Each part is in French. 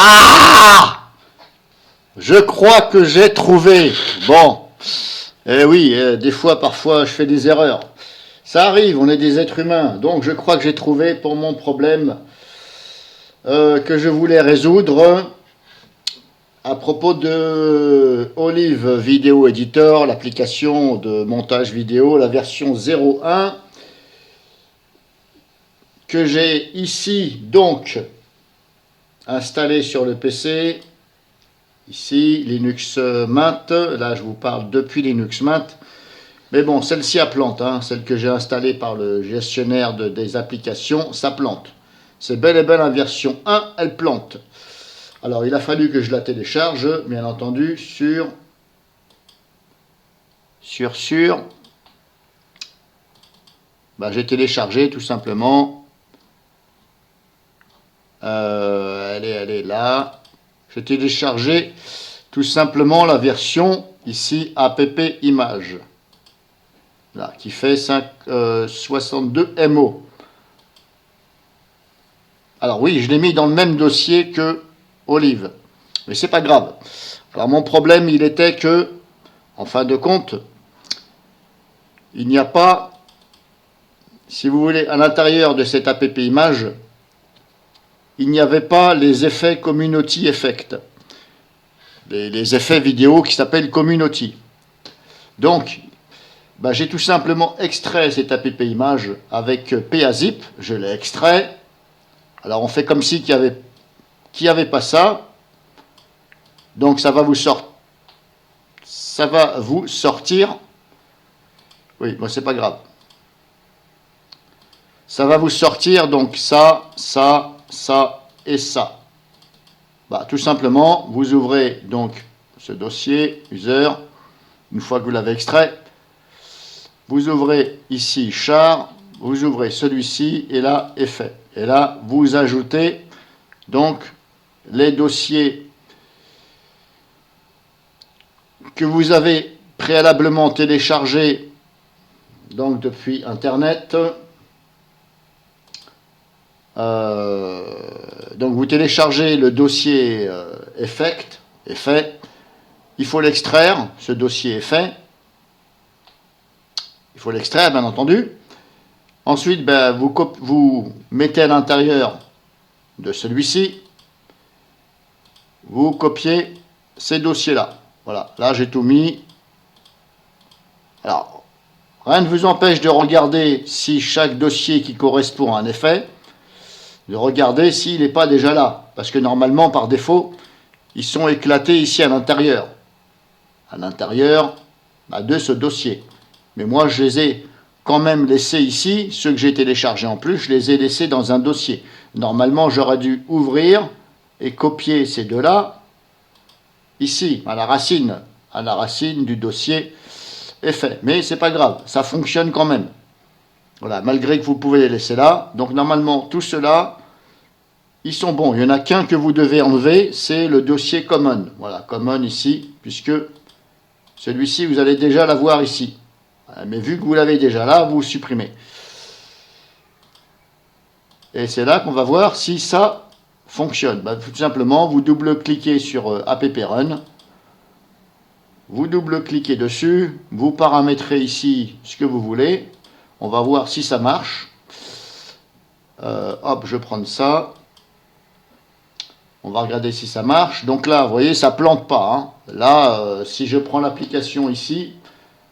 Ah! Je crois que j'ai trouvé. Bon, eh oui, des fois, parfois, je fais des erreurs. Ça arrive, on est des êtres humains. Donc, je crois que j'ai trouvé pour mon problème que je voulais résoudre à propos de Olive Video Editor, l'application de montage vidéo, la version 0.1 que j'ai ici donc installée sur le PC. Ici, Linux Mint. Là, je vous parle depuis Linux Mint. Mais bon, celle-ci, elle plante. Hein. Celle que j'ai installée par le gestionnaire des applications, ça plante. C'est bel et bien la version 1, elle plante. Alors, il a fallu que je la télécharge, bien entendu, sur j'ai téléchargé tout simplement. Elle est là. J'ai téléchargé tout simplement la version ici app image. Là, qui fait 62 MO. Alors oui, je l'ai mis dans le même dossier que Olive. Mais c'est pas grave. Alors mon problème, il était que, en fin de compte, il n'y a pas, si vous voulez, à l'intérieur de cette app image, il n'y avait pas les effets Community Effect. Les effets vidéo qui s'appellent Community. Donc, j'ai tout simplement extrait cette app image avec PAZip. Je l'ai extrait. Alors on fait comme si qu'il n'y avait pas ça. Donc ça va vous sortir. Oui, moi c'est pas grave. Ça va vous sortir donc ça et ça. Tout simplement, vous ouvrez donc ce dossier user. Une fois que vous l'avez extrait, vous ouvrez ici char, vous ouvrez celui-ci et là effet. Et là, vous ajoutez donc les dossiers que vous avez préalablement téléchargés donc depuis Internet. Donc vous téléchargez le dossier effet. Il faut l'extraire, ce dossier effet. Il faut l'extraire, bien entendu. Ensuite, vous mettez à l'intérieur de celui-ci, vous copiez ces dossiers-là. Voilà, là j'ai tout mis. Alors, rien ne vous empêche de regarder si chaque dossier qui correspond à un effet, de regarder s'il n'est pas déjà là. Parce que normalement, par défaut, ils sont éclatés ici à l'intérieur. À l'intérieur de ce dossier. Mais moi, je les ai quand même laissés ici. Ceux que j'ai téléchargés en plus, je les ai laissés dans un dossier. Normalement, j'aurais dû ouvrir et copier ces deux-là ici, à la racine du dossier effet. Mais c'est pas grave, ça fonctionne quand même. Voilà, malgré que vous pouvez les laisser là. Donc normalement, tout cela, ils sont bons. Il n'y en a qu'un que vous devez enlever, c'est le dossier common. Voilà, common ici, puisque celui-ci, vous allez déjà l'avoir ici. Mais vu que vous l'avez déjà là, vous supprimez. Et c'est là qu'on va voir si ça fonctionne. Tout simplement, vous double-cliquez sur app run. Vous double-cliquez dessus. Vous paramétrez ici ce que vous voulez. On va voir si ça marche. Hop, je vais prendre ça. On va regarder si ça marche. Donc là, vous voyez, ça ne plante pas. Hein. Là, si je prends l'application ici,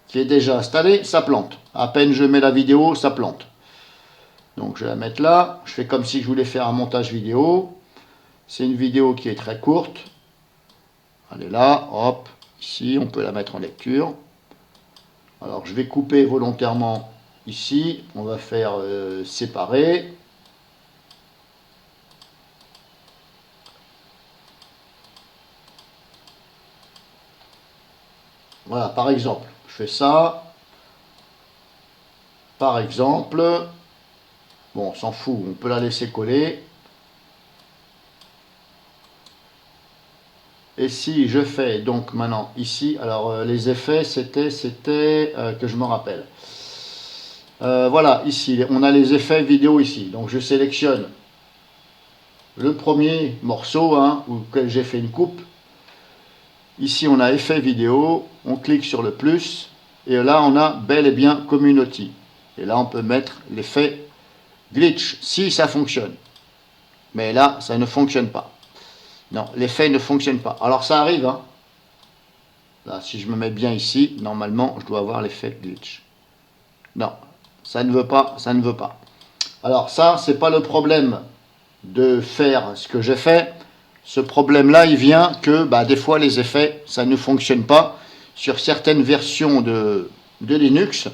qui est déjà installée, ça plante. À peine je mets la vidéo, ça plante. Donc je vais la mettre là. Je fais comme si je voulais faire un montage vidéo. C'est une vidéo qui est très courte. Elle est là. Hop. Ici, on peut la mettre en lecture. Alors je vais couper volontairement ici. On va faire séparer. Voilà, par exemple. Je fais ça. Par exemple. Bon, on s'en fout. On peut la laisser coller. Et si je fais donc maintenant ici, alors les effets c'était que je me rappelle. Voilà, ici on a les effets vidéo ici. Donc je sélectionne le premier morceau, hein, auquel j'ai fait une coupe. Ici, on a effet vidéo, on clique sur le plus, et là, on a bel et bien community. Et là, on peut mettre l'effet glitch, si ça fonctionne. Mais là, ça ne fonctionne pas. Non, l'effet ne fonctionne pas. Alors, ça arrive, hein. Là, si je me mets bien ici, normalement, je dois avoir l'effet glitch. Non, ça ne veut pas, ça ne veut pas. Alors ça, c'est pas le problème de faire ce que j'ai fait. Ce problème-là, il vient que des fois, les effets, ça ne fonctionne pas. Sur certaines versions de Linux,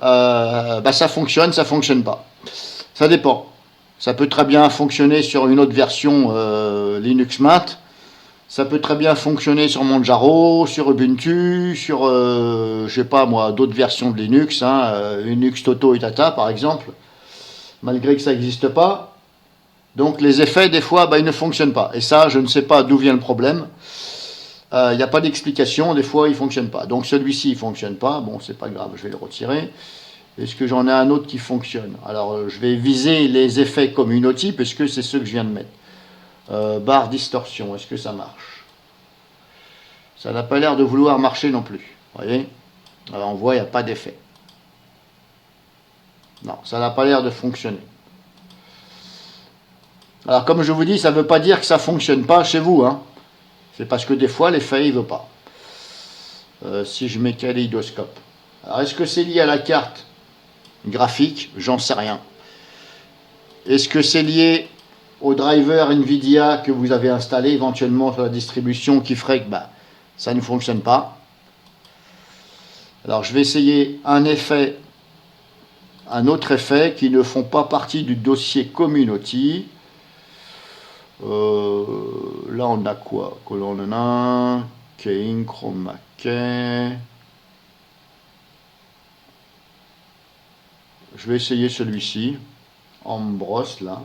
ça fonctionne pas. Ça dépend. Ça peut très bien fonctionner sur une autre version Linux Mint. Ça peut très bien fonctionner sur Manjaro, sur Ubuntu, sur, je sais pas moi, d'autres versions de Linux, hein, Linux Toto et Tata par exemple, malgré que ça n'existe pas. Donc les effets, des fois, ils ne fonctionnent pas. Et ça, je ne sais pas d'où vient le problème. Il n'y a pas d'explication, des fois, il ne fonctionne pas. Donc celui-ci, il ne fonctionne pas. Bon, c'est pas grave, je vais le retirer. Est-ce que j'en ai un autre qui fonctionne? Alors, je vais viser les effets community, puisque c'est ceux que je viens de mettre. Barre distorsion, est-ce que ça marche? Ça n'a pas l'air de vouloir marcher non plus. Vous voyez? Alors on voit, il n'y a pas d'effet. Non, ça n'a pas l'air de fonctionner. Alors comme je vous dis, ça ne veut pas dire que ça ne fonctionne pas chez vous. Hein. C'est parce que des fois, l'effet, il ne veut pas. Si je mets kaléidoscope. Alors est-ce que c'est lié à la carte graphique? J'en sais rien. Est-ce que c'est lié au driver NVIDIA que vous avez installé éventuellement sur la distribution qui ferait que ça ne fonctionne pas? Alors je vais essayer un autre effet qui ne font pas partie du dossier community. Là on a quoi? Colonne 1, Keying, Chroma Key. Je vais essayer celui-ci, en brosse là.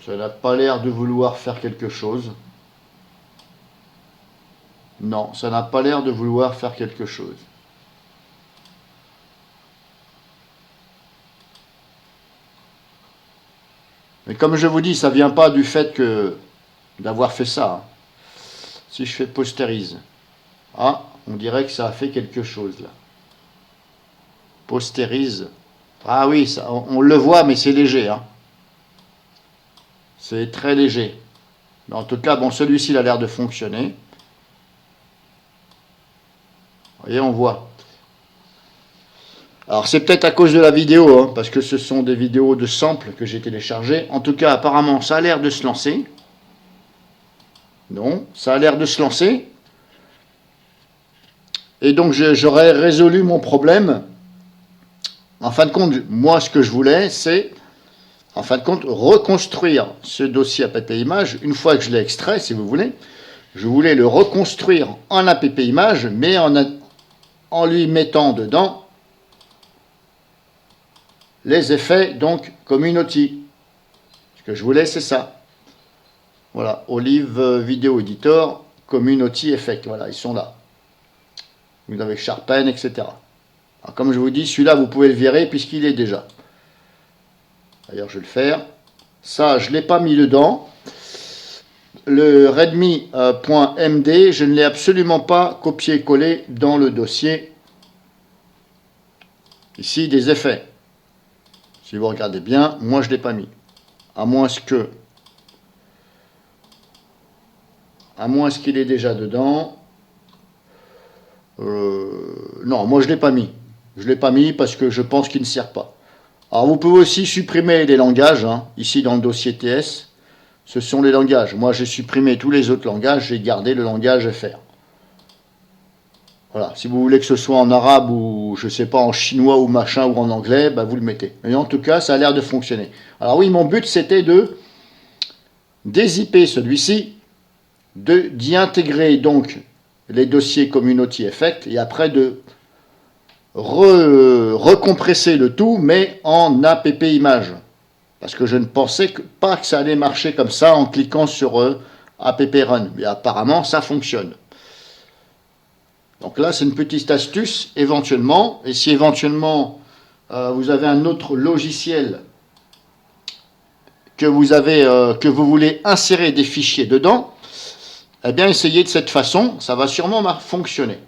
Ça n'a pas l'air de vouloir faire quelque chose. Non, ça n'a pas l'air de vouloir faire quelque chose. Mais comme je vous dis, ça ne vient pas du fait d'avoir fait ça. Si je fais postérise, on dirait que ça a fait quelque chose là. Postérise. Ah oui, ça, on le voit, mais c'est léger. Hein. C'est très léger. Mais en tout cas, celui-ci il a l'air de fonctionner. Vous voyez, on voit. Alors c'est peut-être à cause de la vidéo, hein, parce que ce sont des vidéos de samples que j'ai téléchargées. En tout cas, apparemment, ça a l'air de se lancer. Non, ça a l'air de se lancer. Et donc j'aurais résolu mon problème. En fin de compte, moi ce que je voulais, c'est, en fin de compte, reconstruire ce dossier app image. Une fois que je l'ai extrait, si vous voulez, je voulais le reconstruire en app image, mais en lui mettant dedans les effets, donc, community. Ce que je voulais, c'est ça. Voilà, Olive Video Editor, Community Effect. Voilà, ils sont là. Vous avez Sharpen, etc. Alors, comme je vous dis, celui-là, vous pouvez le virer puisqu'il est déjà. D'ailleurs, je vais le faire. Ça, je ne l'ai pas mis dedans. Le Redmi.md, je ne l'ai absolument pas copié-collé dans le dossier. Ici, des effets. Si vous regardez bien, moi je ne l'ai pas mis. À moins qu'il est déjà dedans. Non, moi je ne l'ai pas mis. Je ne l'ai pas mis parce que je pense qu'il ne sert pas. Alors vous pouvez aussi supprimer les langages. Hein, ici dans le dossier TS, ce sont les langages. Moi j'ai supprimé tous les autres langages. J'ai gardé le langage FR. Voilà, si vous voulez que ce soit en arabe ou, je sais pas, en chinois ou machin ou en anglais, vous le mettez. Mais en tout cas, ça a l'air de fonctionner. Alors oui, mon but, c'était de dézipper celui-ci, d'y intégrer donc les dossiers Community Effect, et après de recompresser le tout, mais en app image. Parce que je ne pensais pas que ça allait marcher comme ça en cliquant sur app run. Mais apparemment, ça fonctionne. Donc là, c'est une petite astuce, éventuellement. Et si éventuellement, vous avez un autre logiciel que vous voulez insérer des fichiers dedans, eh bien, essayez de cette façon, ça va sûrement fonctionner.